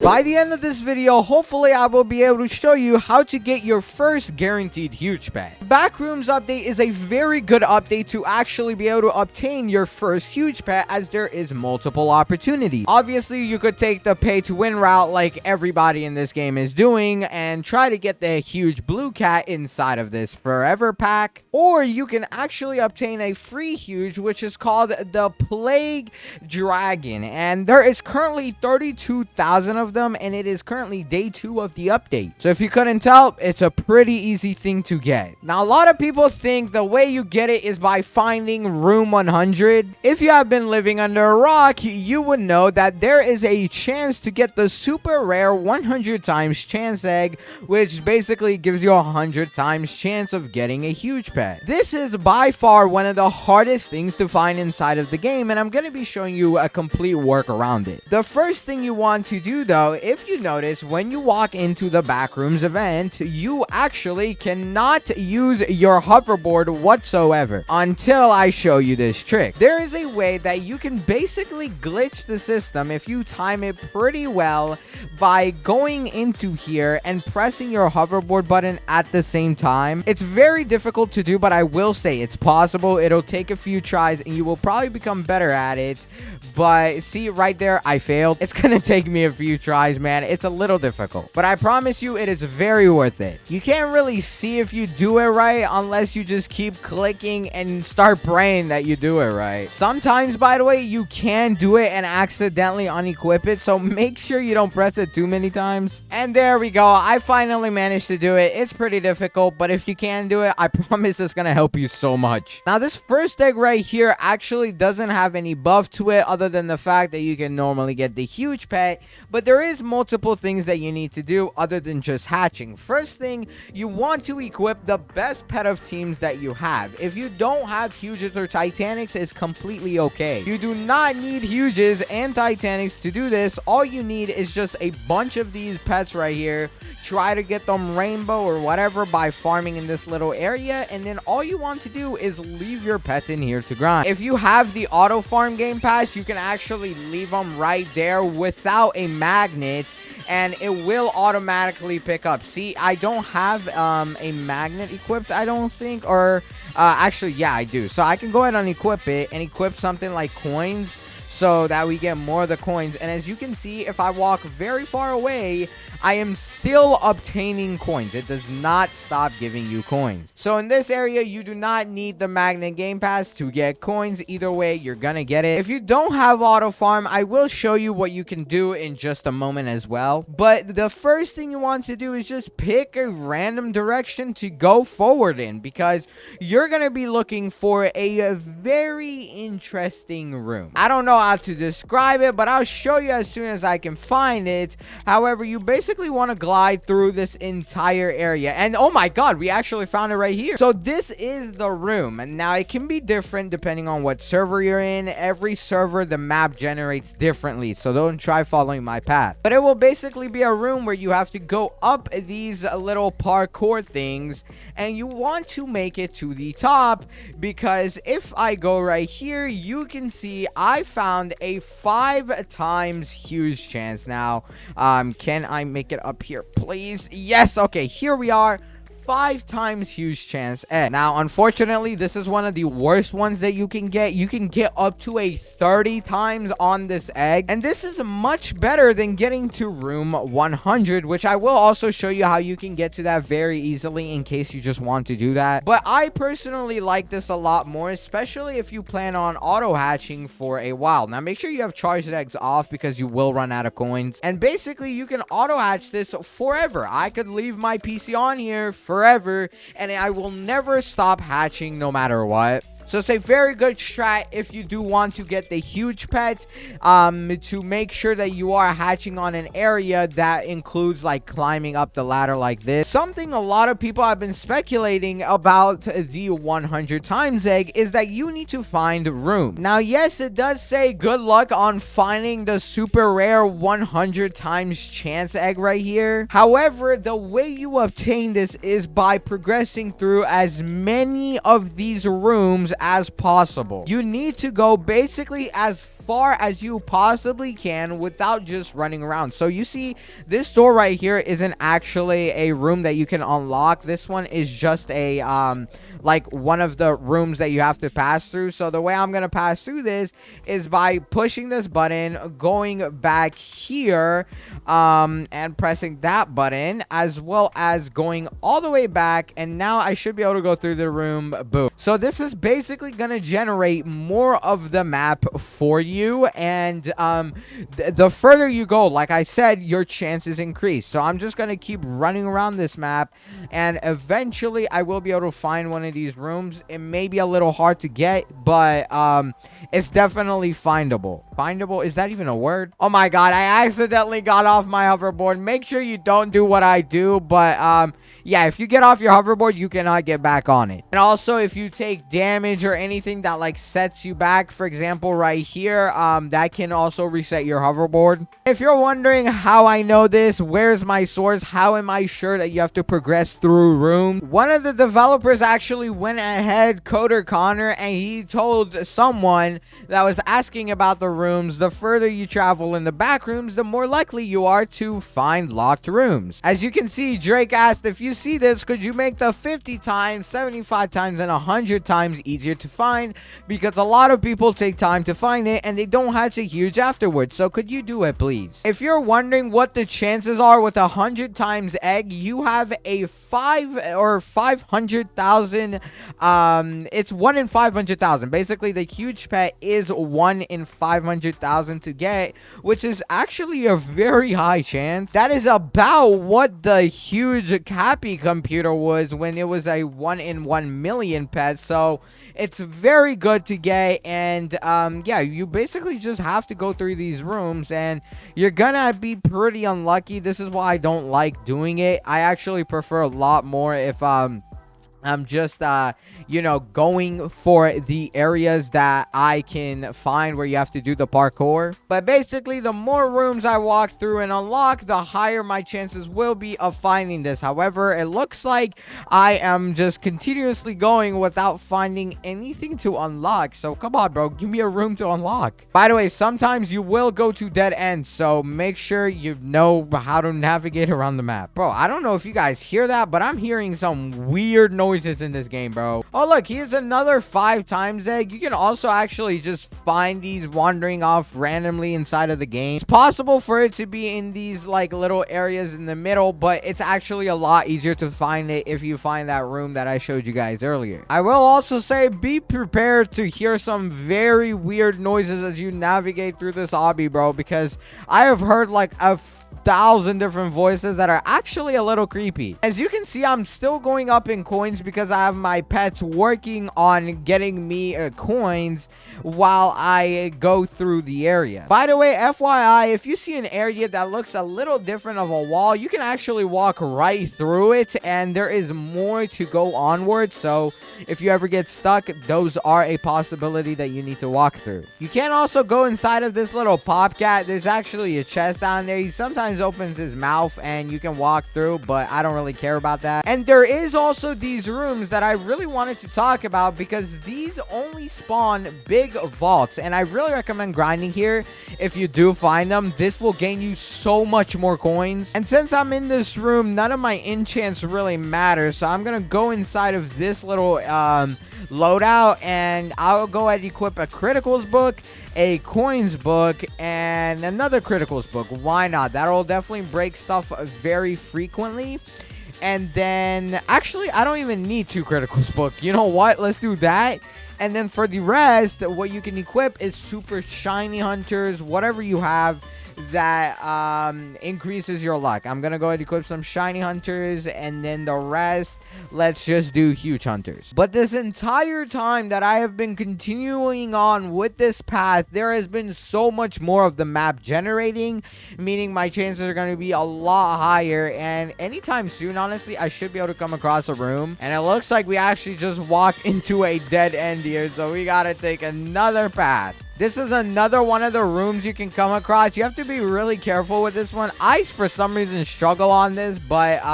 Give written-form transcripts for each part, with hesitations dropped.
By the end of this video, hopefully I will be able to show you how to get your first guaranteed huge pet. Backrooms update is a very good update to actually be able to obtain your first huge pet, as there is multiple opportunities. Obviously, you could take the pay to win route like everybody in this game is doing and try to get the huge blue cat inside of this forever pack, or you can actually obtain a free huge, which is called the Plague Dragon, and there is currently 32,000 of them, and it is currently day 2 of the update. So if you couldn't tell, it's a pretty easy thing to get. Now, a lot of people think the way you get it is by finding room 100. If you have been living under a rock, you would know that there is a chance to get the super rare 100 times chance egg, which basically gives you 100 times chance of getting a huge pet. This is by far one of the hardest things to find inside of the game, and I'm going to be showing you a complete work around it. The first thing you want to do, though, if you notice, when you walk into the Backrooms event, you actually cannot use your hoverboard whatsoever until I show you this trick. There is a way that you can basically glitch the system if you time it pretty well by going into here and pressing your hoverboard button at the same time. It's very difficult to do, but I will say it's possible. It'll take a few tries and you will probably become better at it. But see right there, I failed. It's gonna take me a few tries, man. It's a little difficult, but I promise you it is very worth it. You can't really see if you do it right unless you just keep clicking and start praying that you do it right. Sometimes, by the way, you can do it and accidentally unequip it, so make sure you don't press it too many times. And there we go. I finally managed to do it. It's pretty difficult, but if you can do it, I promise it's gonna help you so much. Now, this first egg right here actually doesn't have any buff to it other than the fact that you can normally get the huge pet, but there is multiple things that you need to do other than just hatching. First thing, you want to equip the best pet of teams that you have. If you don't have huges or titanics, it's completely okay. You do not need huges and titanics to do this. All you need is just a bunch of these pets right here. Try to get them rainbow or whatever by farming in this little area, and then all you want to do is leave your pets in here to grind. If you have the auto farm game pass, you can actually leave them right there without a magnet, and it will automatically pick up. See, I don't have a magnet equipped, I don't think, or actually, yeah, I do. So I can go ahead and equip it and equip something like coins, so that we get more of the coins. And as you can see, if I walk very far away, I am still obtaining coins. It does not stop giving you coins. So in this area, you do not need the magnet game pass to get coins. Either way, you're gonna get it. If you don't have auto farm, I will show you what you can do in just a moment as well. But the first thing you want to do is just pick a random direction to go forward in, because you're gonna be looking for a very interesting room. I don't know how to describe it, but I'll show you as soon as I can find it. However, you basically want to glide through this entire area, and oh my god, we actually found it right here. So this is the room, and now it can be different depending on what server you're in. Every server, the map generates differently, so don't try following my path. But it will basically be a room where you have to go up these little parkour things, and you want to make it to the top, because if I go right here, you can see I found a 5 times huge chance. Now, can I make it up here, please? Yes. Okay, here we are. 5 times huge chance egg. Now, unfortunately, this is one of the worst ones that you can get. You can get up to a 30 times on this egg, and this is much better than getting to room 100, which I will also show you how you can get to that very easily in case you just want to do that. But I personally like this a lot more, especially if you plan on auto hatching for a while. Now, make sure you have charged eggs off because you will run out of coins, and basically you can auto hatch this forever. I could leave my PC on here forever, and I will never stop hatching no matter what. So it's a very good strat if you do want to get the huge pet, to make sure that you are hatching on an area that includes like climbing up the ladder like this. Something a lot of people have been speculating about the 100 times egg is that you need to find room. Now, yes, it does say good luck on finding the super rare 100 times chance egg right here. However, the way you obtain this is by progressing through as many of these rooms as possible. You need to go basically as far as you possibly can without just running around. So you see, this door right here isn't actually a room that you can unlock. This one is just a like one of the rooms that you have to pass through. So the way I'm gonna pass through this is by pushing this button, going back here, and pressing that button, as well as going all the way back, and now I should be able to go through the room. Boom. So this is basically gonna generate more of the map for you, and the further you go, like I said, your chances increase. So I'm just gonna keep running around this map, and eventually I will be able to find one of these rooms. It may be a little hard to get, but it's definitely findable. Findable, is that even a word? Oh my god, I accidentally got off my hoverboard. Make sure you don't do what I do, but yeah, if you get off your hoverboard, you cannot get back on it. And also, if you take damage or anything that like sets you back, for example right here, that can also reset your hoverboard. If you're wondering how I know this, where's my source, how am I sure that you have to progress through rooms, one of the developers actually went ahead, Coder Connor, and he told someone that was asking about the rooms, the further you travel in the back rooms, the more likely you are to find locked rooms. As you can see, Drake asked, if you see this, could you make the 50 times, 75 times, and 100 times easier to find? Because a lot of people take time to find it and they don't hatch a huge afterwards. So could you do it, please? If you're wondering what the chances are with 100 times egg, you have a 500,000. It's 1 in 500,000. Basically, the huge pet is 1 in 500,000 to get, which is actually a very high chance. That is about what the huge Cappy computer was when it was a 1 in 1 million pet. So it's very good to get, and yeah, you basically just have to go through these rooms, and you're gonna be pretty unlucky. This is why I don't like doing it. I actually prefer a lot more if I'm just, you know, going for the areas that I can find where you have to do the parkour. But basically, the more rooms I walk through and unlock, the higher my chances will be of finding this. However, it looks like I am just continuously going without finding anything to unlock. So come on, bro, give me a room to unlock. By the way, sometimes you will go to dead ends, so make sure you know how to navigate around the map. Bro, I don't know if you guys hear that, but I'm hearing some weird noises in this game, bro. Oh, look, here's another 5 times egg. You can also actually just find these wandering off randomly inside of the game. It's possible for it to be in these like little areas in the middle, but it's actually a lot easier to find it if you find that room that I showed you guys earlier. I will also say, be prepared to hear some very weird noises as you navigate through this obby, bro, because I have heard like a 1,000 different voices that are actually a little creepy. As you can see, I'm still going up in coins because I have my pets working on getting me coins while I go through the area. By the way, FYI, if you see an area that looks a little different of a wall, you can actually walk right through it, and there is more to go onward. So if you ever get stuck, those are a possibility that you need to walk through. You can also go inside of this little popcat. There's actually a chest down there. He sometimes opens his mouth and you can walk through, but I don't really care about that. And there is also these rooms that I really wanted to talk about because these only spawn big vaults, and I really recommend grinding here. If you do find them, this will gain you so much more coins. And since I'm in this room, none of my enchants really matter, so I'm gonna go inside of this little loadout, and I'll go ahead and equip a criticals book, a coins book, and another criticals book. Why not? That'll definitely break stuff very frequently. And then actually, I don't even need 2 criticals book. You know what? Let's do that. And then for the rest, what you can equip is super shiny hunters, whatever you have that increases your luck. I'm gonna go ahead and equip some shiny hunters, and then the rest, let's just do huge hunters. But this entire time that I have been continuing on with this path, there has been so much more of the map generating, meaning my chances are going to be a lot higher, and anytime soon, honestly, I should be able to come across a room. And it looks like we actually just walked into a dead end here, so we gotta take another path. This is another one of the rooms you can come across. You have to be really careful with this one. I, for some reason, struggle on this, but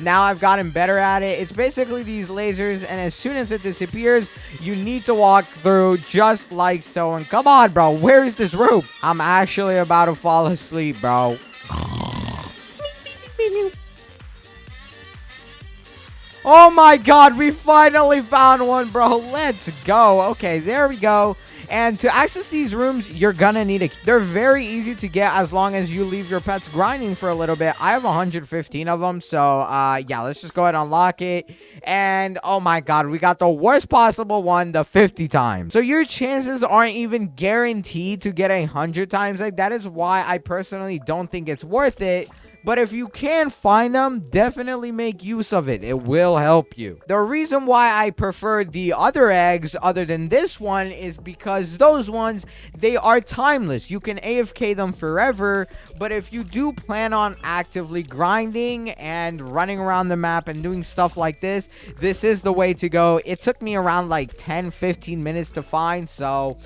now I've gotten better at it. It's basically these lasers, and as soon as it disappears, you need to walk through just like so. And come on, bro. Where is this room? I'm actually about to fall asleep, bro. Oh my god, we finally found one, bro. Let's go. Okay, there we go. And to access these rooms, you're gonna need a key. They're very easy to get as long as you leave your pets grinding for a little bit. I have 115 of them, so yeah, let's just go ahead and unlock it. And oh my god, we got the worst possible one, the 50 times. So your chances aren't even guaranteed to get 100 times. Like, that is why I personally don't think it's worth it. But if you can find them, definitely make use of it. It will help you. The reason why I prefer the other eggs other than this one is because those ones, they are timeless. You can AFK them forever. But if you do plan on actively grinding and running around the map and doing stuff like this, this is the way to go. It took me around like 10-15 minutes to find. So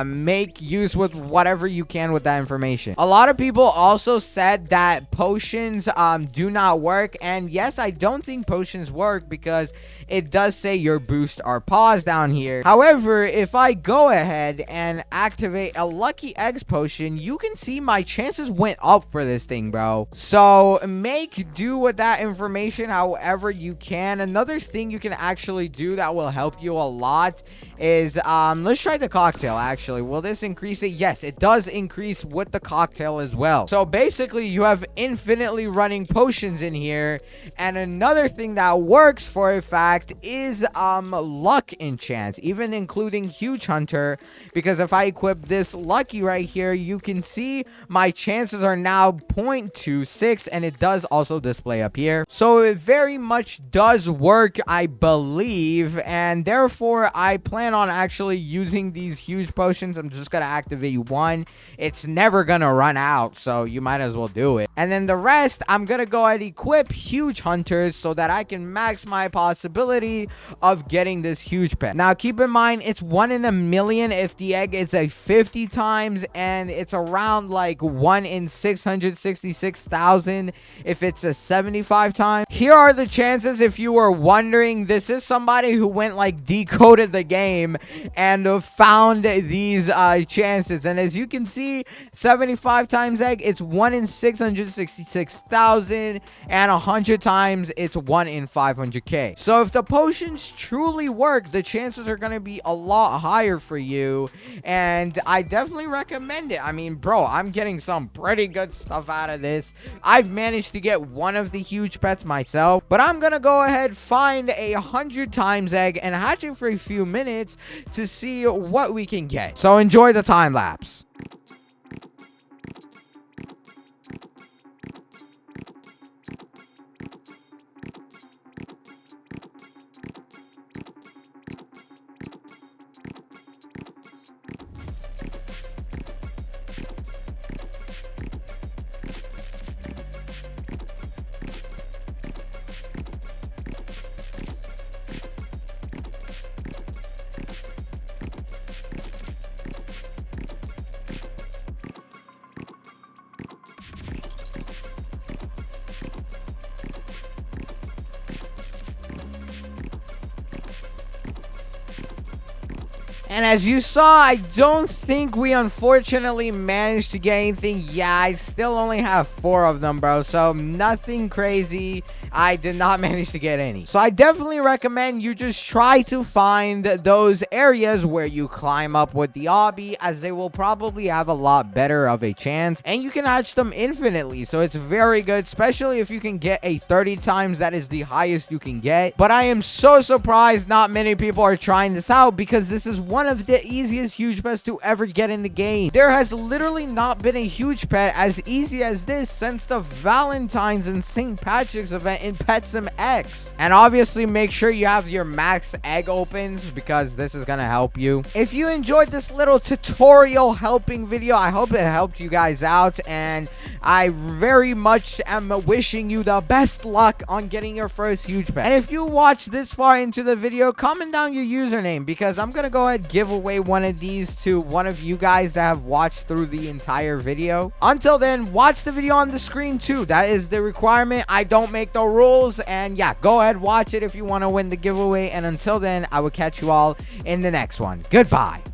make use with whatever you can with that information. A lot of people also said that potions do not work, and yes, I don't think potions work because it does say your boosts are paused down here. However, if I go ahead and activate a lucky eggs potion, you can see my chances went up for this thing, bro. So make do with that information however you can. Another thing you can actually do that will help you a lot is let's try the cocktail. Actually, will this increase it? Yes, it does increase with the cocktail as well. So basically you have infinitely running potions in here. And another thing that works for a fact is luck enchants, even including Huge Hunter, because if I equip this lucky right here, you can see my chances are now 0.26, and it does also display up here. So it very much does work, I believe, and therefore I plan on actually using these huge potions. I'm just gonna activate one. It's never gonna run out, so you might as well do it. And then the rest, I'm gonna go ahead and equip Huge Hunters so that I can max my possibility of getting this huge pet. Now keep in mind, it's 1 in a million if the egg is a 50 times, and it's around like 1 in 666,000 if it's a 75 times. Here are the chances if you were wondering. This is somebody who went like decoded the game and found these chances, and as you can see, 75 times egg, it's 1 in 666,000, and 100 times it's 1 in 500k. So if the potions truly work, the chances are going to be a lot higher for you, and I definitely recommend it. I mean, bro, I'm getting some pretty good stuff out of this. I've managed to get one of the huge pets myself, but I'm gonna go ahead, find 100 times egg and hatch it for a few minutes to see what we can get. So enjoy the time lapse. And as you saw, I don't think we unfortunately managed to get anything. Yeah, I still only have 4 of them, bro. So nothing crazy. I did not manage to get any. So I definitely recommend you just try to find those areas where you climb up with the obby, as they will probably have a lot better of a chance. And you can hatch them infinitely. So it's very good, especially if you can get a 30 times. That is the highest you can get. But I am so surprised not many people are trying this out, because this is one of the easiest huge pets to ever get in the game. There has literally not been a huge pet as easy as this since the Valentine's and St. Patrick's event in Petsim X. And obviously make sure you have your max egg opens, because this is gonna help you. If you enjoyed this little tutorial helping video, I hope it helped you guys out, and I very much am wishing you the best luck on getting your first huge pet. And if you watch this far into the video, comment down your username, because I'm gonna go ahead give away one of these to one of you guys that have watched through the entire video. Until then, watch the video on the screen too. That is the requirement. I don't make the rules. And yeah, go ahead, watch it if you want to win the giveaway. And until then, I will catch you all in the next one. Goodbye.